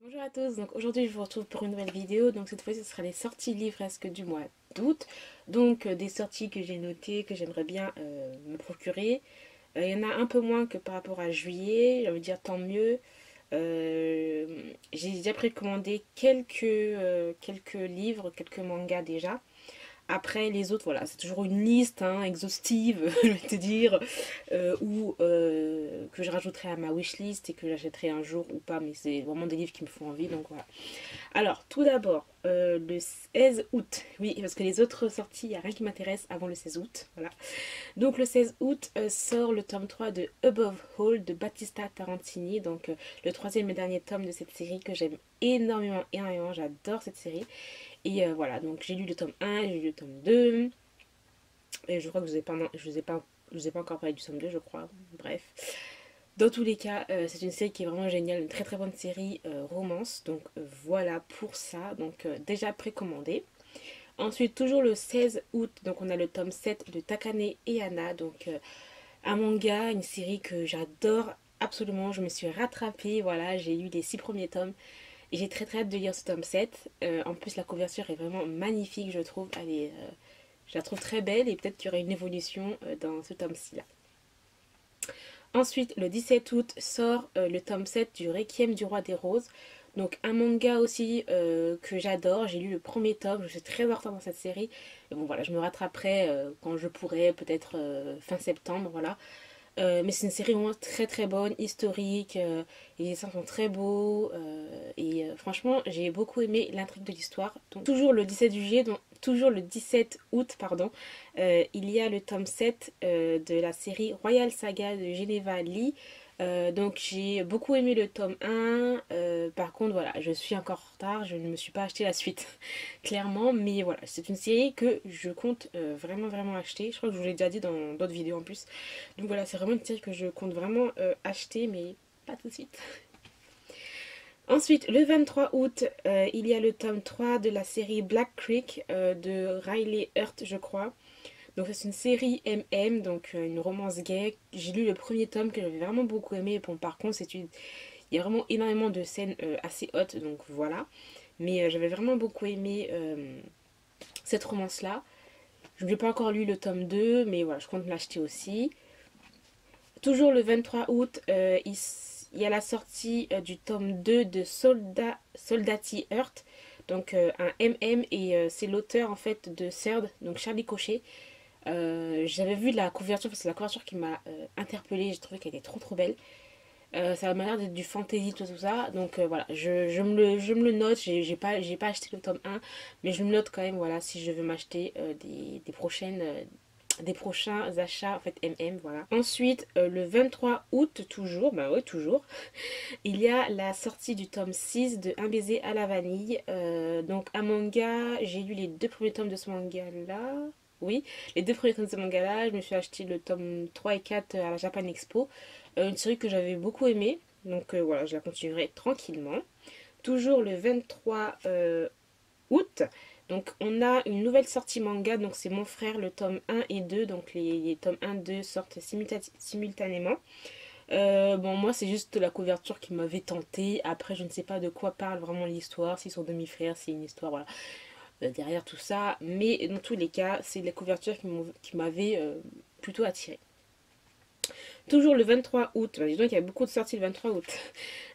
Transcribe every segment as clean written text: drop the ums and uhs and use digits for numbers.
Bonjour à tous, donc aujourd'hui je vous retrouve pour une nouvelle vidéo. Donc cette fois-ci ce sera les sorties livresques du mois d'août. Donc des sorties que j'ai notées, que j'aimerais bien me procurer. Il y en a un peu moins que par rapport à juillet, j'ai envie de dire tant mieux. Euh, j'ai déjà précommandé quelques livres, quelques mangas déjà. Après, les autres, voilà, c'est toujours une liste hein, exhaustive, je vais te dire, ou que je rajouterai à ma wishlist et que j'achèterai un jour ou pas, mais c'est vraiment des livres qui me font envie, donc voilà. Alors, tout d'abord, le 16 août, oui, parce que les autres sorties, il n'y a rien qui m'intéresse avant le 16 août, voilà. Donc, le 16 août sort le tome 3 de Above All de Battista Tarantini, donc le troisième et dernier tome de cette série que j'aime énormément, énormément, j'adore cette série. Et voilà, donc j'ai lu le tome 1, j'ai lu le tome 2. Et je crois que je vous ai pas encore parlé du tome 2, je crois. Bref. Dans tous les cas, c'est une série qui est vraiment géniale, une très très bonne série romance. Donc voilà pour ça. Donc déjà précommandé. Ensuite, toujours le 16 août, donc on a le tome 7 de Takane et Anna. Donc un manga, une série que j'adore absolument. Je me suis rattrapée, voilà, j'ai lu les 6 premiers tomes. Et j'ai très très hâte de lire ce tome 7. En plus, la couverture est vraiment magnifique, je trouve. Je la trouve très belle et peut-être qu'il y aura une évolution dans ce tome-ci là. Ensuite, le 17 août sort le tome 7 du Requiem du Roi des Roses. Donc un manga aussi que j'adore. J'ai lu le premier tome, je suis très en retard dans cette série. Et bon voilà, je me rattraperai quand je pourrai, peut-être fin septembre, voilà. Mais c'est une série vraiment très très bonne, historique, les dessins sont très beaux et franchement j'ai beaucoup aimé l'intrigue de l'histoire. Donc toujours le 17 juillet, donc toujours le 17 août pardon, il y a le tome 7 de la série Royal Saga de Geneva Lee. Donc j'ai beaucoup aimé le tome 1, par contre voilà, je suis encore en retard, je ne me suis pas acheté la suite clairement, mais voilà, c'est une série que je compte vraiment vraiment acheter, je crois que je vous l'ai déjà dit dans d'autres vidéos en plus, donc voilà, c'est vraiment une série que je compte vraiment acheter, mais pas tout de suite. Ensuite, le 23 août, il y a le tome 3 de la série Black Creek de Riley Hurt, je crois. Donc c'est une série MM, donc une romance gay. J'ai lu le premier tome que j'avais vraiment beaucoup aimé. Bon, par contre, il y a vraiment énormément de scènes assez hautes, donc voilà. Mais j'avais vraiment beaucoup aimé cette romance-là. Je n'ai pas encore lu le tome 2, mais voilà, je compte l'acheter aussi. Toujours le 23 août, il y a la sortie du tome 2 de Soldati Earth, donc un MM, et c'est l'auteur en fait de Third, donc Charlie Cochet. J'avais vu la couverture, parce que c'est la couverture qui m'a interpellée, j'ai trouvé qu'elle était trop trop belle. Ça m'a l'air d'être du fantasy, tout ça. Donc voilà, je me le note. J'ai pas acheté le tome 1, mais je me note quand même, voilà, si je veux m'acheter des prochains achats en fait MM, voilà. Ensuite, le 23 août, toujours, bah oui, toujours, il y a la sortie du tome 6 de Un baiser à la vanille. Donc un manga, j'ai lu les deux premiers tomes de ce manga-là. Oui, les deux premiers tomes de ce manga-là, je me suis acheté le tome 3 et 4 à la Japan Expo. Une série que j'avais beaucoup aimée. Donc voilà, je la continuerai tranquillement. Toujours le 23 août. Donc on a une nouvelle sortie manga, donc c'est Mon frère, le tome 1 et 2, donc les tomes 1 et 2 sortent simultanément. Bon, moi c'est juste la couverture qui m'avait tenté. Après, je ne sais pas de quoi parle vraiment l'histoire, s'ils sont demi-frères, c'est une histoire, voilà, derrière tout ça. Mais dans tous les cas, c'est la couverture qui m'avait plutôt attiré. Toujours le 23 août, bah, dis donc il y a beaucoup de sorties le 23 août.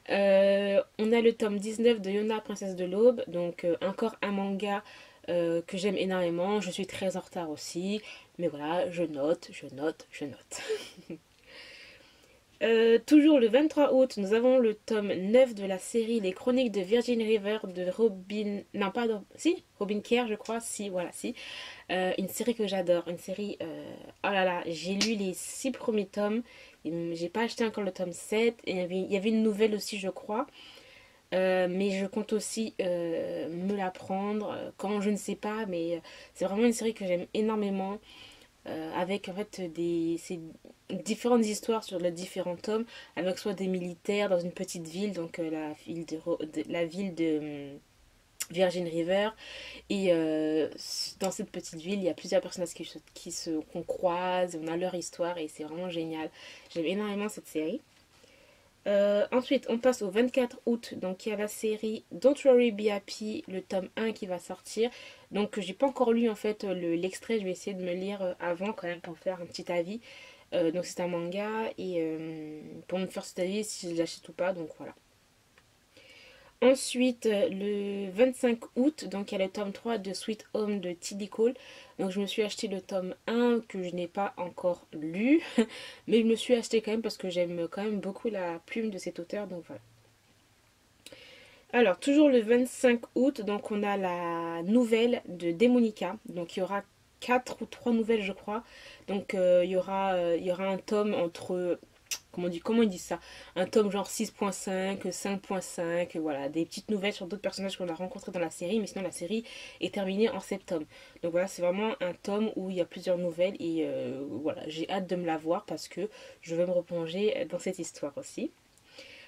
On a le tome 19 de Yona, Princesse de l'Aube, donc encore un manga que j'aime énormément. Je suis très en retard aussi, mais voilà, je note, je note, je note. Toujours le 23 août, nous avons le tome 9 de la série Les Chroniques de Virgin River de Robin... Non, pardon, si, Robin Kerr, je crois, si, voilà, si. Une série que j'adore, une série... Oh là là, j'ai lu les 6 premiers tomes, j'ai pas acheté encore le tome 7, et il y avait une nouvelle aussi, je crois. Mais je compte aussi me la prendre quand je ne sais pas, mais c'est vraiment une série que j'aime énormément. Avec en fait ces différentes histoires sur les différents tomes, avec soit des militaires dans une petite ville, donc la ville de Virgin River, et dans cette petite ville il y a plusieurs personnages qu'on croise, on a leur histoire et c'est vraiment génial. J'aime énormément cette série. Ensuite, on passe au 24 août, donc il y a la série Don't Worry Be Happy, le tome 1 qui va sortir. Donc j'ai pas encore lu en fait l'extrait, je vais essayer de me lire avant quand même pour faire un petit avis. Donc c'est un manga et pour me faire cet avis si je l'achète ou pas, donc voilà. Ensuite, le 25 août, donc il y a le tome 3 de Sweet Home de T.D. Cole. Donc je me suis acheté le tome 1 que je n'ai pas encore lu, mais je me suis acheté quand même parce que j'aime quand même beaucoup la plume de cet auteur, donc voilà. Alors, toujours le 25 août, donc on a la nouvelle de Demonica. Donc il y aura 4 ou 3 nouvelles, je crois. Donc il y aura un tome entre comment ils disent ça, un tome genre 6.5, 5.5, voilà, des petites nouvelles sur d'autres personnages qu'on a rencontrés dans la série, mais sinon la série est terminée en septembre. Donc voilà, c'est vraiment un tome où il y a plusieurs nouvelles et voilà, j'ai hâte de me la voir parce que je veux me replonger dans cette histoire aussi.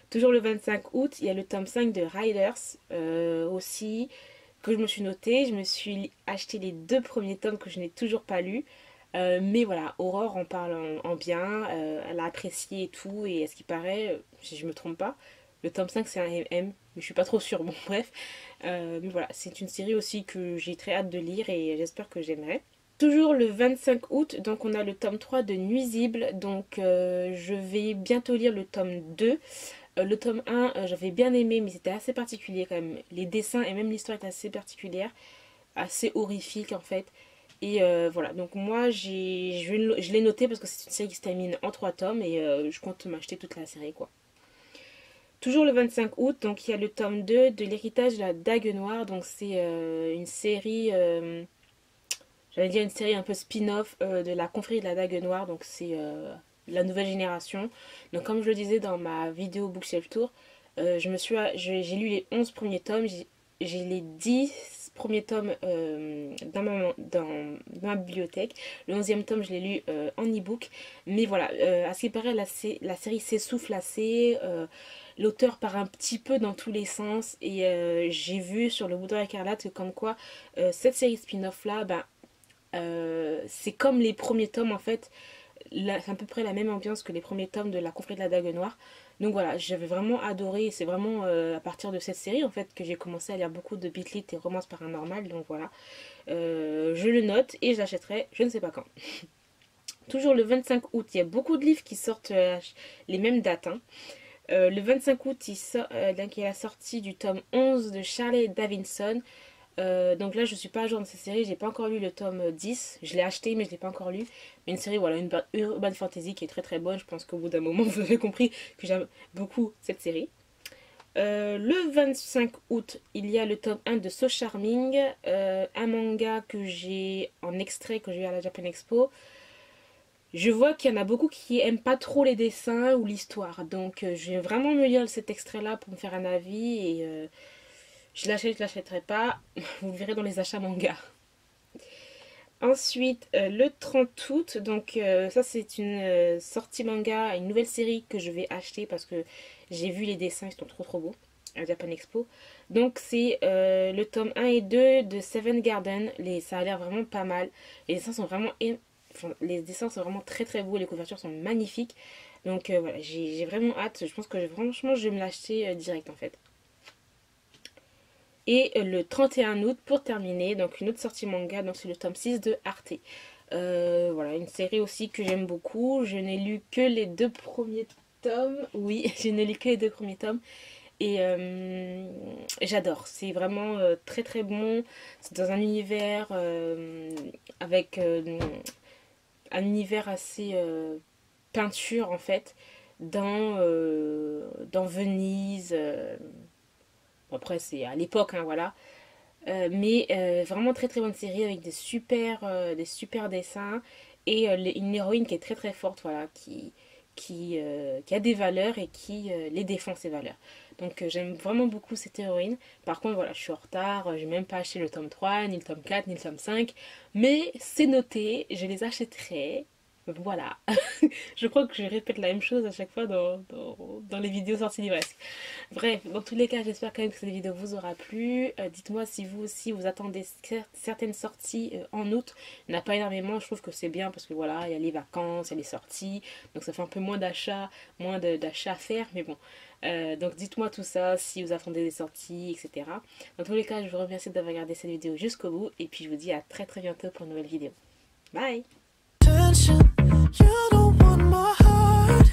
Toujours le 25 août, il y a le tome 5 de Riders aussi, que je me suis noté. Je me suis acheté les 2 premiers tomes que je n'ai toujours pas lus. Mais voilà, Aurore en parle en bien, elle a apprécié et tout, et à ce qui paraît, si je me trompe pas, le tome 5 c'est un MM, mais je suis pas trop sûre, bon bref. Mais voilà, c'est une série aussi que j'ai très hâte de lire et j'espère que j'aimerai. Toujours le 25 août, donc on a le tome 3 de Nuisible, donc je vais bientôt lire le tome 2. Le tome 1, j'avais bien aimé, mais c'était assez particulier quand même. Les dessins et même l'histoire est assez particulière, assez horrifique en fait. Et voilà, donc moi je l'ai noté parce que c'est une série qui se termine en 3 tomes et je compte m'acheter toute la série quoi. Toujours le 25 août, donc il y a le tome 2 de l'héritage de la Dague Noire, donc c'est une série, j'allais dire une série un peu spin-off de la confrérie de la Dague Noire, donc c'est la nouvelle génération. Donc comme je le disais dans ma vidéo Bookshelf Tour, j'ai lu les 11 premiers tomes, j'ai les 10 premiers tomes dans ma bibliothèque. Le 11e tome, je l'ai lu en e-book. Mais voilà, à ce qui paraît, la série s'essouffle assez. L'auteur part un petit peu dans tous les sens. Et j'ai vu sur le Boudoir écarlate que comme quoi cette série spin-off là, ben, c'est comme les premiers tomes en fait. C'est à peu près la même ambiance que les premiers tomes de La Confrérie de la Dague Noire. Donc voilà, j'avais vraiment adoré. C'est vraiment à partir de cette série en fait que j'ai commencé à lire beaucoup de beat-lit et romances paranormales. Donc voilà, je le note et je l'achèterai, je ne sais pas quand. Toujours le 25 août, il y a beaucoup de livres qui sortent les mêmes dates, hein. Le 25 août, donc il y a la sortie du tome 11 de Charlie Davidson. Donc là, je suis pas à jour de cette série, j'ai pas encore lu le tome 10. Je l'ai acheté, mais je l'ai pas encore lu. Mais une série, voilà, une urban fantasy qui est très très bonne. Je pense qu'au bout d'un moment, vous avez compris que j'aime beaucoup cette série. Le 25 août, il y a le tome 1 de So Charming, un manga que j'ai en extrait, que j'ai eu à la Japan Expo. Je vois qu'il y en a beaucoup qui aiment pas trop les dessins ou l'histoire. Donc je vais vraiment me lire cet extrait-là pour me faire un avis. Et je l'achèterai pas. Vous le verrez dans les achats manga. Ensuite, le 30 août, donc ça c'est une sortie manga, une nouvelle série que je vais acheter parce que j'ai vu les dessins, ils sont trop trop beaux à Japan Expo. Donc c'est le tome 1 et 2 de Seven Garden. Ça a l'air vraiment pas mal. Les dessins sont vraiment, les dessins sont vraiment très très beaux, les couvertures sont magnifiques. Donc voilà, j'ai vraiment hâte. Je pense que franchement je vais me l'acheter direct en fait. Et le 31 août, pour terminer, donc une autre sortie manga, donc c'est le tome 6 de Arte. Voilà, une série aussi que j'aime beaucoup. Je n'ai lu que les 2 premiers tomes. Oui, je n'ai lu que les 2 premiers tomes. Et j'adore. C'est vraiment très très bon. C'est dans un univers avec un univers assez peinture en fait. Dans Venise. Bon, après, c'est à l'époque, hein, voilà. Mais vraiment très très bonne série avec des super dessins et une héroïne qui est très très forte, voilà, qui a des valeurs et qui les défend ses valeurs. Donc j'aime vraiment beaucoup cette héroïne. Par contre, voilà, je suis en retard, j'ai même pas acheté le tome 3, ni le tome 4, ni le tome 5. Mais c'est noté, je les achèterai. Voilà. Je crois que je répète la même chose à chaque fois dans les vidéos sorties livresques. Bref, dans tous les cas, j'espère quand même que cette vidéo vous aura plu. Dites-moi si vous aussi vous attendez certaines sorties en août. Il n'y en a pas énormément, je trouve que c'est bien parce que voilà, il y a les vacances, il y a les sorties. Donc ça fait un peu moins d'achats à faire, mais bon. Donc dites-moi tout ça, si vous attendez des sorties, etc. Dans tous les cas, je vous remercie d'avoir regardé cette vidéo jusqu'au bout. Et puis je vous dis à très très bientôt pour une nouvelle vidéo. Bye! Attention, you don't want my heart.